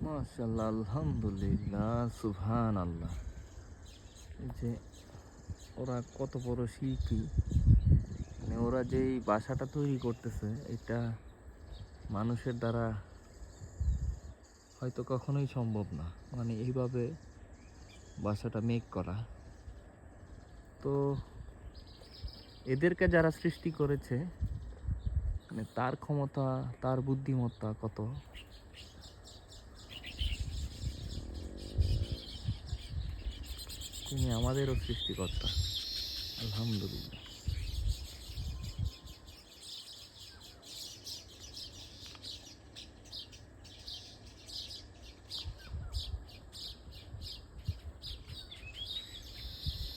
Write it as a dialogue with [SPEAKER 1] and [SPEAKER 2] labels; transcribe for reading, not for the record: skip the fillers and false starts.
[SPEAKER 1] মাশাআল্লাহ, আলহামদুলিল্লাহ, সুবহানাল্লাহ। এই যে ওরা কত বড় শিল্পী, মানে ওরা যেই বাসাটা তৈরি করতেছে এটা মানুষের দ্বারা হয়তো কখনোই সম্ভব না। মানে এইভাবে বাসাটা মেক করা। তো এদেরকে যারা সৃষ্টি করেছে, মানে তার ক্ষমতা, তার বুদ্ধিমত্তা কত, তিনি আমাদেরও সৃষ্টিকর্তা। আলহামদুলিল্লাহ।